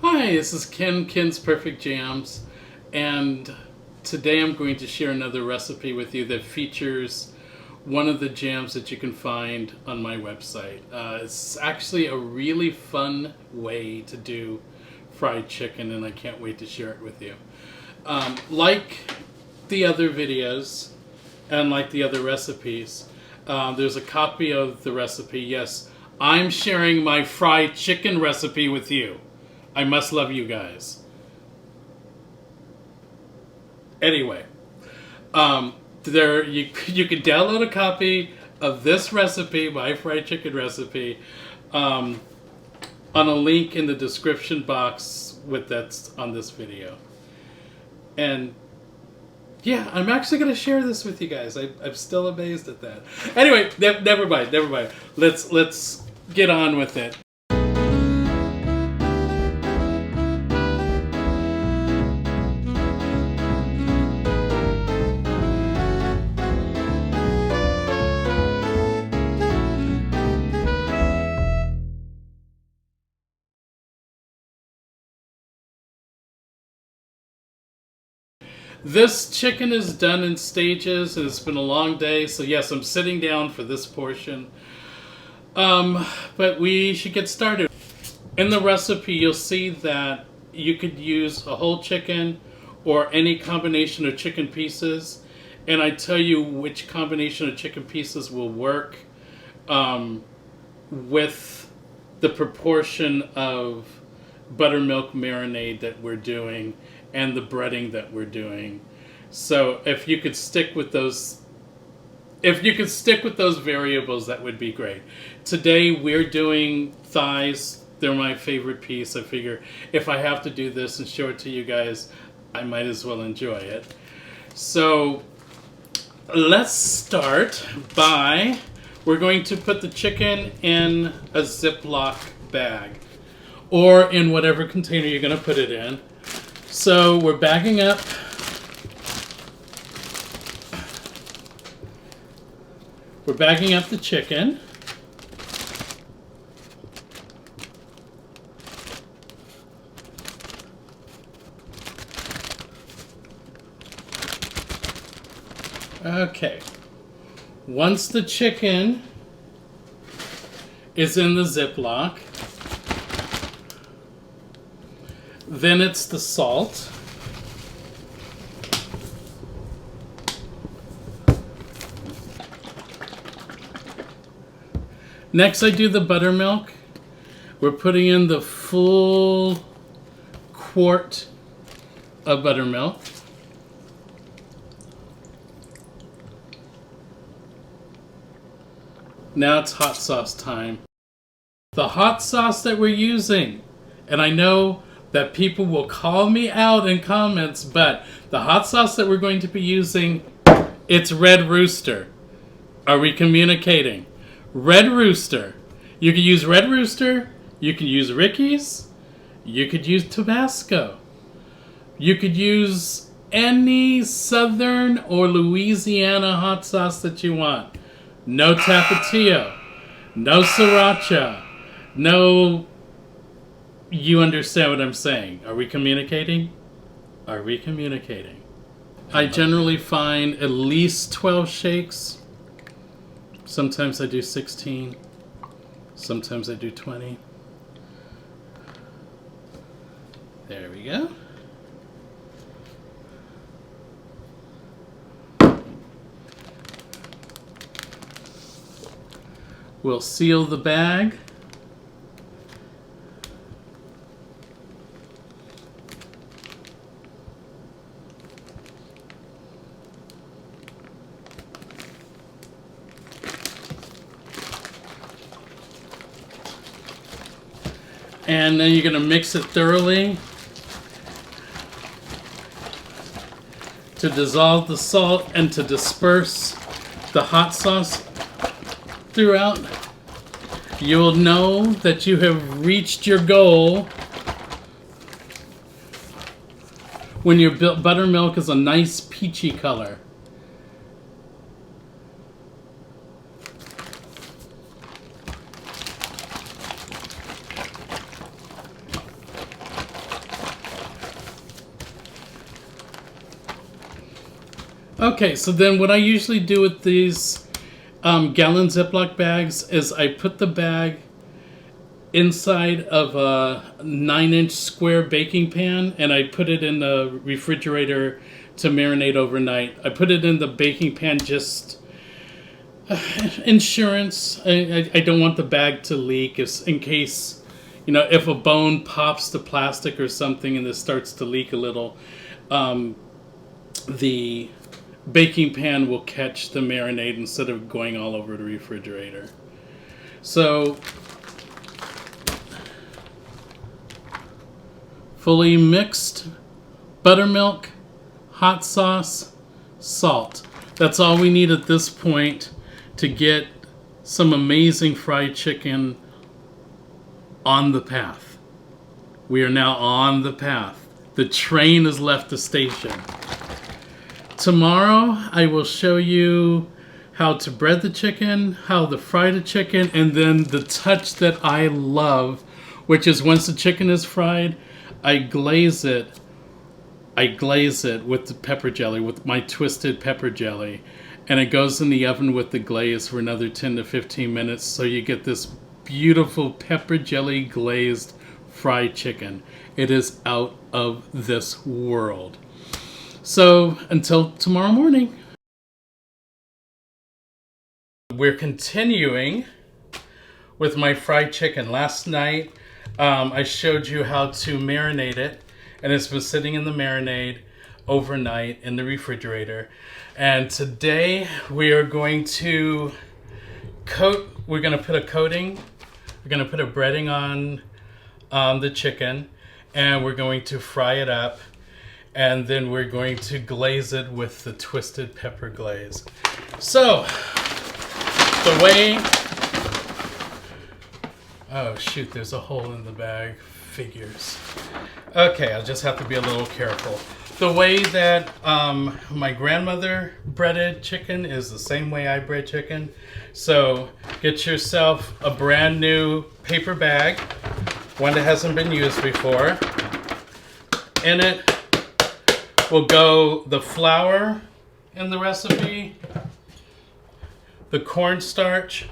Hi, this is Ken's Perfect Jams, and today I'm going to share another recipe with you that features one of the jams that you can find on my website. It's actually a really fun way to do fried chicken, and I can't wait to share it with you. Like the other videos and like the other recipes, there's a copy of the recipe. Yes, I'm sharing my fried chicken recipe with you. I must love you guys. Anyway, you can download a copy of this recipe, my fried chicken recipe, on a link in the description box that's on this video. And yeah, I'm actually going to share this with you guys. I'm still amazed at that. Anyway, never mind. Let's get on with it. This chicken is done in stages, and it's been a long day, so yes, I'm sitting down for this portion. But we should get started. In the recipe, you'll see that you could use a whole chicken or any combination of chicken pieces, and I tell you which combination of chicken pieces will work with the proportion of buttermilk marinade that we're doing and the breading that we're doing. So if you could stick with those variables, that would be great. Today we're doing thighs. They're my favorite piece. I figure if I have to do this and show it to you guys, I might as well enjoy it. So let's start by, we're going to put the chicken in a ziploc bag or in whatever container you're going to put it in. So we're bagging up. We're bagging up the chicken. Okay. Once the chicken is in the Ziploc, then it's the salt. Next I do the buttermilk. We're putting in the full quart of buttermilk. Now it's hot sauce time. The hot sauce that we're using, and I know that people will call me out in comments, but the hot sauce that we're going to be using, it's Red Rooster. Are we communicating? Red Rooster. You can use Red Rooster, you can use Ricky's, you could use Tabasco. You could use any Southern or Louisiana hot sauce that you want. No Tapatio, no Sriracha, no... You understand what I'm saying. Are we communicating? Are we communicating? I generally find at least 12 shakes. Sometimes I do 16. Sometimes I do 20. There we go. We'll seal the bag. And then you're going to mix it thoroughly to dissolve the salt and to disperse the hot sauce throughout. You'll know that you have reached your goal when your buttermilk is a nice peachy color. Okay, so then what I usually do with these gallon Ziploc bags is I put the bag inside of a 9-inch square baking pan and I put it in the refrigerator to marinate overnight. I put it in the baking pan just insurance. I don't want the bag to leak in case, if a bone pops the plastic or something and this starts to leak a little, the baking pan will catch the marinade instead of going all over the refrigerator. So, fully mixed buttermilk, hot sauce, salt. That's all we need at this point to get some amazing fried chicken on the path. We are now on the path. The train has left the station. Tomorrow I will show you how to bread the chicken, how to fry the chicken, and then the touch that I love, which is once the chicken is fried, I glaze it with the pepper jelly, with my twisted pepper jelly. And it goes in the oven with the glaze for another 10 to 15 minutes. So you get this beautiful pepper jelly glazed fried chicken. It is out of this world. So until tomorrow morning. We're continuing with my fried chicken. Last night, I showed you how to marinate it, and it's been sitting in the marinade overnight in the refrigerator. And today we are going to we're going to put a coating, we're going to put a breading on the chicken, and we're going to fry it up, and then we're going to glaze it with the twisted pepper glaze. So, the way... Oh shoot, there's a hole in the bag. Figures. Okay, I'll just have to be a little careful. The way that my grandmother breaded chicken is the same way I bread chicken. So get yourself a brand new paper bag, one that hasn't been used before. In it will go the flour in the recipe, the cornstarch,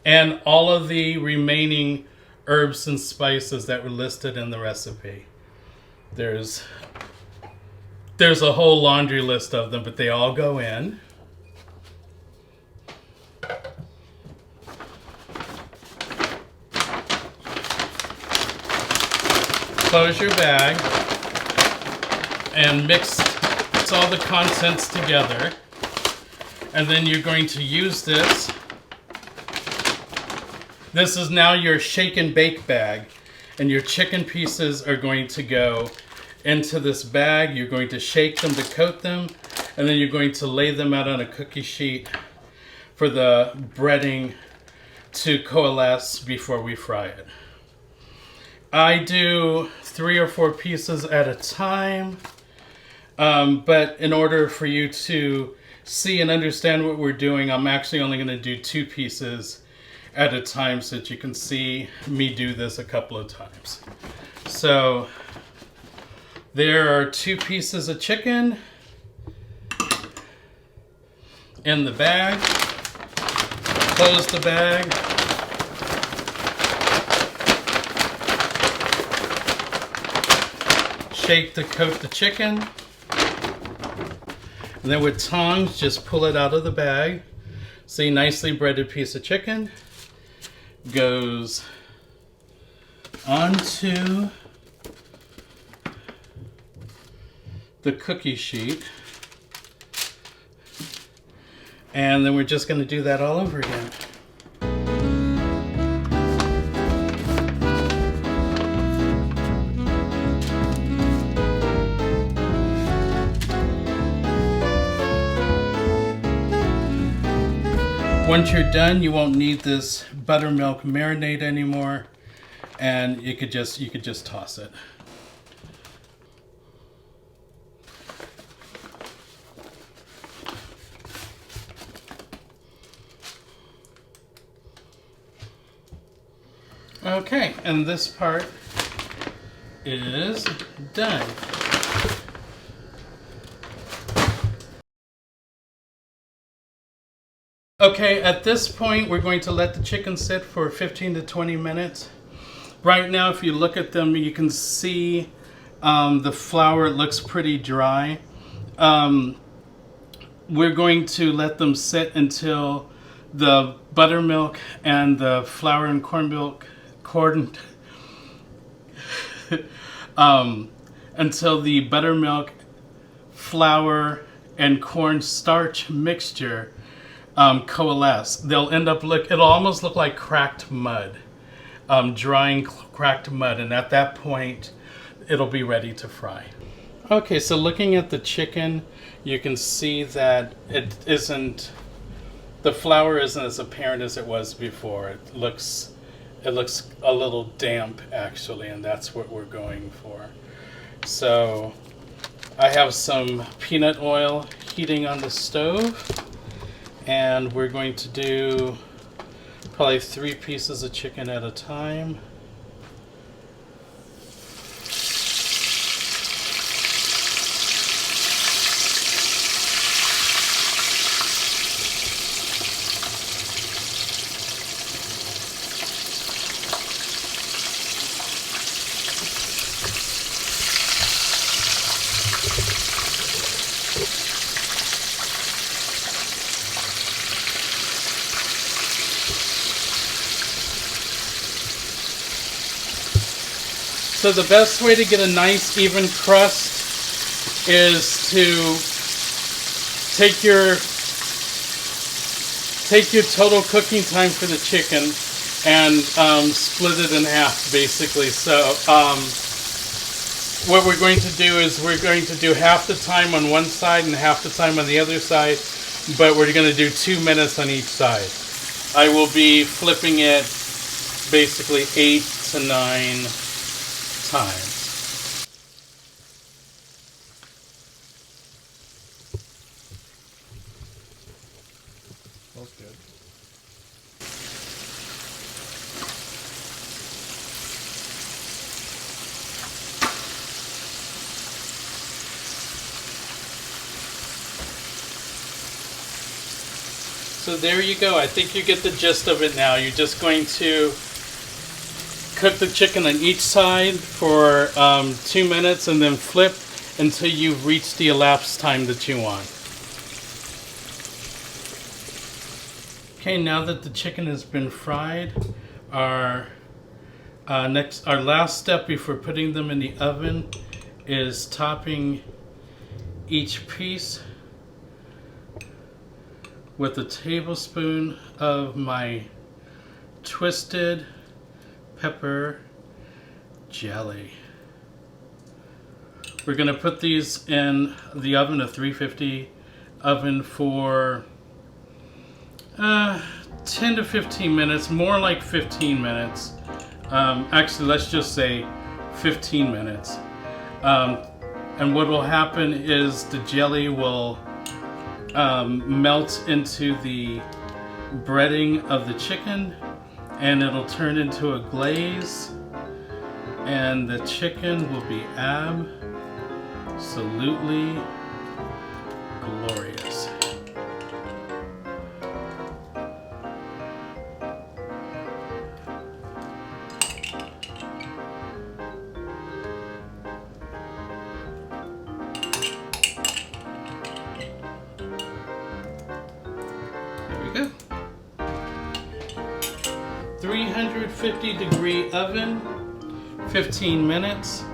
and all of the remaining herbs and spices that were listed in the recipe. There's a whole laundry list of them, but they all go in. Close your bag and mix all the contents together. And then you're going to use this. This is now your shake and bake bag, and your chicken pieces are going to go into this bag. You're going to shake them to coat them, and then you're going to lay them out on a cookie sheet for the breading to coalesce before we fry it. I do 3 or 4 pieces at a time, but in order for you to see and understand what we're doing, I'm actually only going to do 2 pieces at a time so that you can see me do this a couple of times. So there are 2 pieces of chicken in the bag. Close the bag. Shake to coat the chicken. And then with tongs, just pull it out of the bag. See, nicely breaded piece of chicken goes onto the cookie sheet, and then we're just going to do that all over again. Once you're done, you won't need this buttermilk marinade anymore, and you could just toss it. Okay, and this part is done. Okay, at this point, we're going to let the chicken sit for 15 to 20 minutes. Right now, if you look at them, you can see the flour looks pretty dry. We're going to let them sit until the buttermilk and the flour and until the buttermilk, flour, and cornstarch mixture coalesce. They'll end up it'll almost look like cracked mud, drying cracked mud, and at that point, it'll be ready to fry. Okay, so looking at the chicken, you can see that the flour isn't as apparent as it was before. It looks a little damp actually, and that's what we're going for. So I have some peanut oil heating on the stove, and we're going to do probably 3 pieces of chicken at a time. So the best way to get a nice even crust is to take your total cooking time for the chicken and split it in half, basically. So what we're going to do is we're going to do half the time on one side and half the time on the other side, but we're going to do 2 minutes on each side. I will be flipping it basically 8 to 9 times. Smells good. So there you go. I think you get the gist of it now. You're just going to cook the chicken on each side for 2 minutes and then flip until you've reached the elapsed time that you want. Okay, now that the chicken has been fried, our last step before putting them in the oven is topping each piece with a tablespoon of my twisted pepper jelly. We're going to put these in the oven, a 350 oven, for 10 to 15 minutes, more like 15 minutes. Actually, let's just say 15 minutes. And what will happen is the jelly will melt into the breading of the chicken, and it'll turn into a glaze, and the chicken will be absolutely glorious. There we go. 350 degree oven, 15 minutes.